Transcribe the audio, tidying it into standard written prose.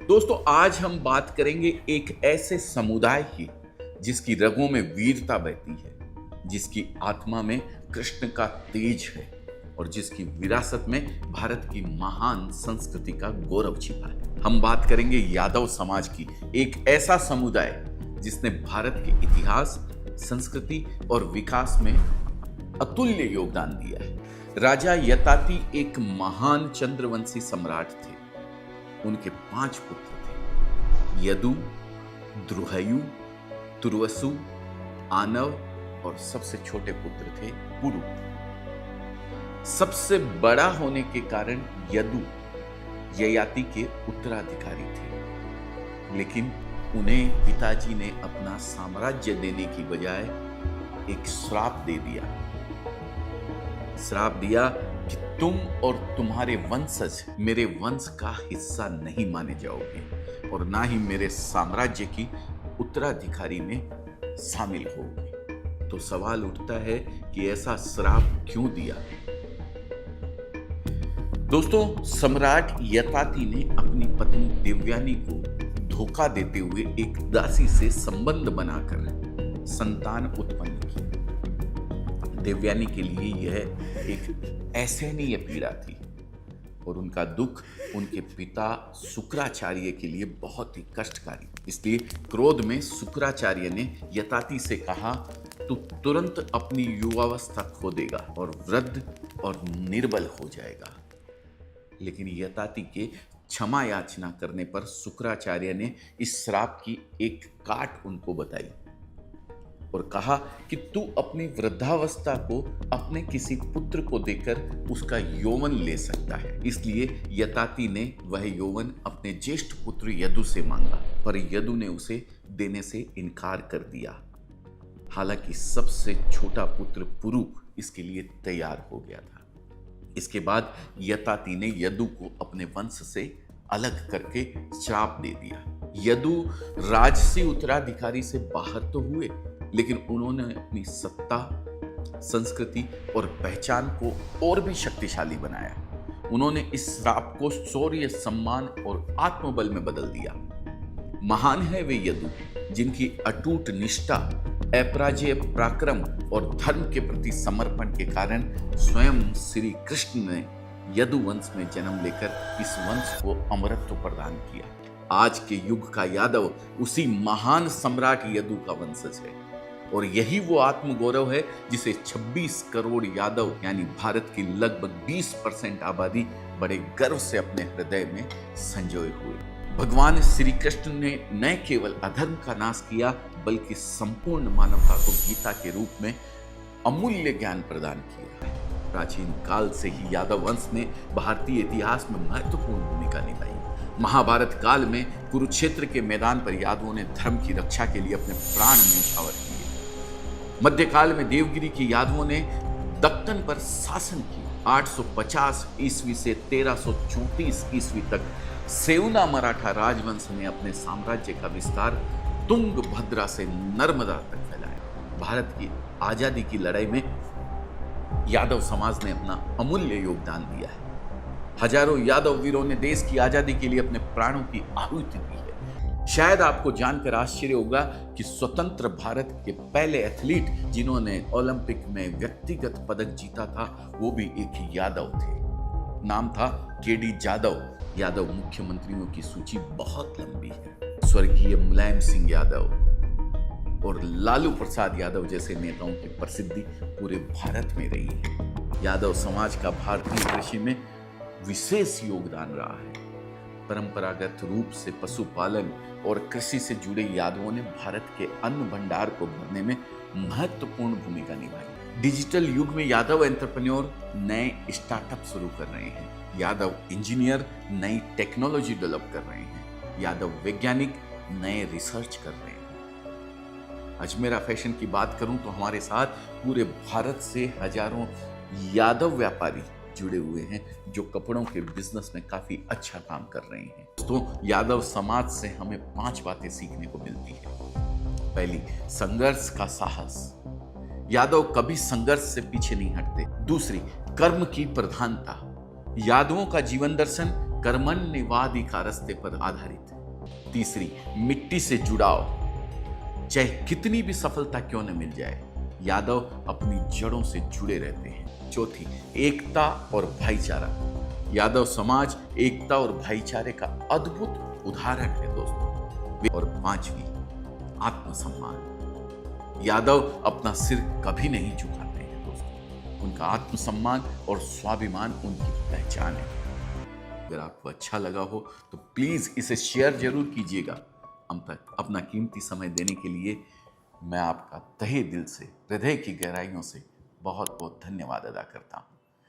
दोस्तों, आज हम बात करेंगे एक ऐसे समुदाय की जिसकी रगों में वीरता बहती है, जिसकी आत्मा में कृष्ण का तेज है और जिसकी विरासत में भारत की महान संस्कृति का गौरव छिपा है। हम बात करेंगे यादव समाज की, एक ऐसा समुदाय जिसने भारत के इतिहास, संस्कृति और विकास में अतुल्य योगदान दिया है। राजा यताति एक महान चंद्रवंशी सम्राट थे। उनके 5 पुत्र थे, यदु, द्रुहयु, तुर्वसु, आनव और सबसे छोटे पुत्र थे पुरु। सबसे बड़ा होने के कारण यदु ययाति के उत्तराधिकारी थे, लेकिन उन्हें पिताजी ने अपना साम्राज्य देने की बजाय एक श्राप दे दिया। श्राप दिया कि तुम और तुम्हारे वंशज मेरे वंश का हिस्सा नहीं माने जाओगे और ना ही मेरे साम्राज्य की उत्तराधिकारी में शामिल होगे। तो सवाल उठता है कि ऐसा श्राप क्यों दिया? दोस्तों, सम्राट यताति ने अपनी पत्नी देवयानी को धोखा देते हुए एक दासी से संबंध बनाकर संतान उत्पन्न की। देवयानी के लिए यह एक असहनीय पीड़ा थी और उनका दुख उनके पिता शुक्राचार्य के लिए बहुत ही कष्टकारी। इसलिए क्रोध में शुक्राचार्य ने यताति से कहा, तू तुरंत अपनी युवावस्था खो देगा और वृद्ध और निर्बल हो जाएगा। लेकिन यताति के क्षमा याचना करने पर शुक्राचार्य ने इस श्राप की एक काट उनको बताई और कहा कि तू अपनी वृद्धावस्था को अपने किसी पुत्र को देकर उसका यौवन ले सकता है। इसलिए यताति ने वह यौवन अपने ज्येष्ठ पुत्र यदु से मांगा, पर यदु ने उसे देने से इनकार कर दिया। हालांकि सबसे छोटा पुत्र पुरु इसके लिए तैयार हो गया था। इसके बाद यताति ने यदु को अपने वंश से अलग करके श्राप दे दिया। यदु राजसी उत्तराधिकारी से बाहर तो हुए, लेकिन उन्होंने अपनी सत्ता, संस्कृति और पहचान को और भी शक्तिशाली बनाया। उन्होंने इस श्राप को शौर्य, सम्मान और आत्मबल में बदल दिया। महान है वे यदु जिनकी अटूट निष्ठा, अपराजेय पराक्रम और धर्म के प्रति समर्पण के कारण स्वयं श्री कृष्ण ने यदु वंश में जन्म लेकर इस वंश को अमरत्व प्रदान किया। आज के युग का यादव उसी महान सम्राट यदु का वंशज है और यही वो आत्मगौरव है जिसे 26 करोड़ यादव यानी भारत की लगभग 20% आबादी बड़े गर्व से अपने हृदय में संजोए हुए। भगवान श्री कृष्ण ने न केवल अधर्म का नाश किया, बल्कि संपूर्ण मानवता को गीता के रूप में अमूल्य ज्ञान प्रदान किया। प्राचीन काल से ही यादव वंश ने भारतीय इतिहास में महत्वपूर्ण भूमिका निभाई। महाभारत काल में कुरुक्षेत्र के मैदान पर यादवों ने धर्म की रक्षा के लिए अपने प्राण न्यौछावर किए। मध्यकाल में देवगिरी के यादवों ने दक्कन पर शासन किया। 850 ईस्वी से 1334 ईस्वी तक सेवना मराठा राजवंश ने अपने साम्राज्य का विस्तार तुंगभद्रा से नर्मदा तक फैलाया। भारत की आजादी की लड़ाई में यादव समाज ने अपना अमूल्य योगदान दिया है। हजारों यादव वीरों ने देश की आजादी के लिए अपने प्राणों की आहुति दी है। शायद आपको जानकर आश्चर्य होगा कि स्वतंत्र भारत के पहले एथलीट जिन्होंने ओलंपिक में व्यक्तिगत पदक जीता था, वो भी एक यादव थे। नाम था केडी जादव। यादव मुख्यमंत्रियों की सूची बहुत लंबी है। स्वर्गीय मुलायम सिंह यादव और लालू प्रसाद यादव जैसे नेताओं की प्रसिद्धि पूरे भारत में रही है। यादव समाज का भारतीय कृषि में विशेष योगदान रहा है। परंपरागत रूप से पशुपालन और कृषि से जुड़े यादवों ने भारत के अन्न भंडार को भरने में महत्वपूर्ण भूमिका निभाई। डिजिटल युग में यादव एंटरप्रेन्योर नए स्टार्टअप शुरू कर रहे हैं। यादव इंजीनियर नई टेक्नोलॉजी डेवलप कर रहे हैं। यादव वैज्ञानिक नए रिसर्च कर रहे हैं। अजमेरा फैशन की बात करूं तो हमारे साथ पूरे भारत से हजारों यादव व्यापारी जुड़े हुए हैं जो कपड़ों के बिजनेस में काफी अच्छा काम कर रहे हैं। दोस्तों, यादव समाज से हमें 5 बातें सीखने को मिलती है। पहली, संघर्ष का साहस। यादव कभी संघर्ष से पीछे नहीं हटते। दूसरी, कर्म की प्रधानता। यादवों का जीवन दर्शन कर्मण्यवादी का रास्ते पर आधारित है। तीसरी, मिट्टी से जुड़ाव, चाहे कितनी भी सफलता क्यों न मिल जाए, यादव अपनी जड़ों से जुड़े रहते हैं। चौथी, एकता और भाईचारा, यादव समाज एकता और भाईचारे का अद्भुत उदाहरण है दोस्तों। और पांचवी, आत्मसम्मान, यादव अपना सिर कभी नहीं झुकाते हैं दोस्तों। उनका आत्मसम्मान और स्वाभिमान उनकी पहचान है। अगर आपको अच्छा लगा हो तो प्लीज इसे शेयर जरूर कीजिएगा। हम तक अपना कीमती समय देने के लिए मैं आपका तहे दिल से, हृदय की गहराइयों से बहुत बहुत धन्यवाद अदा करता हूं।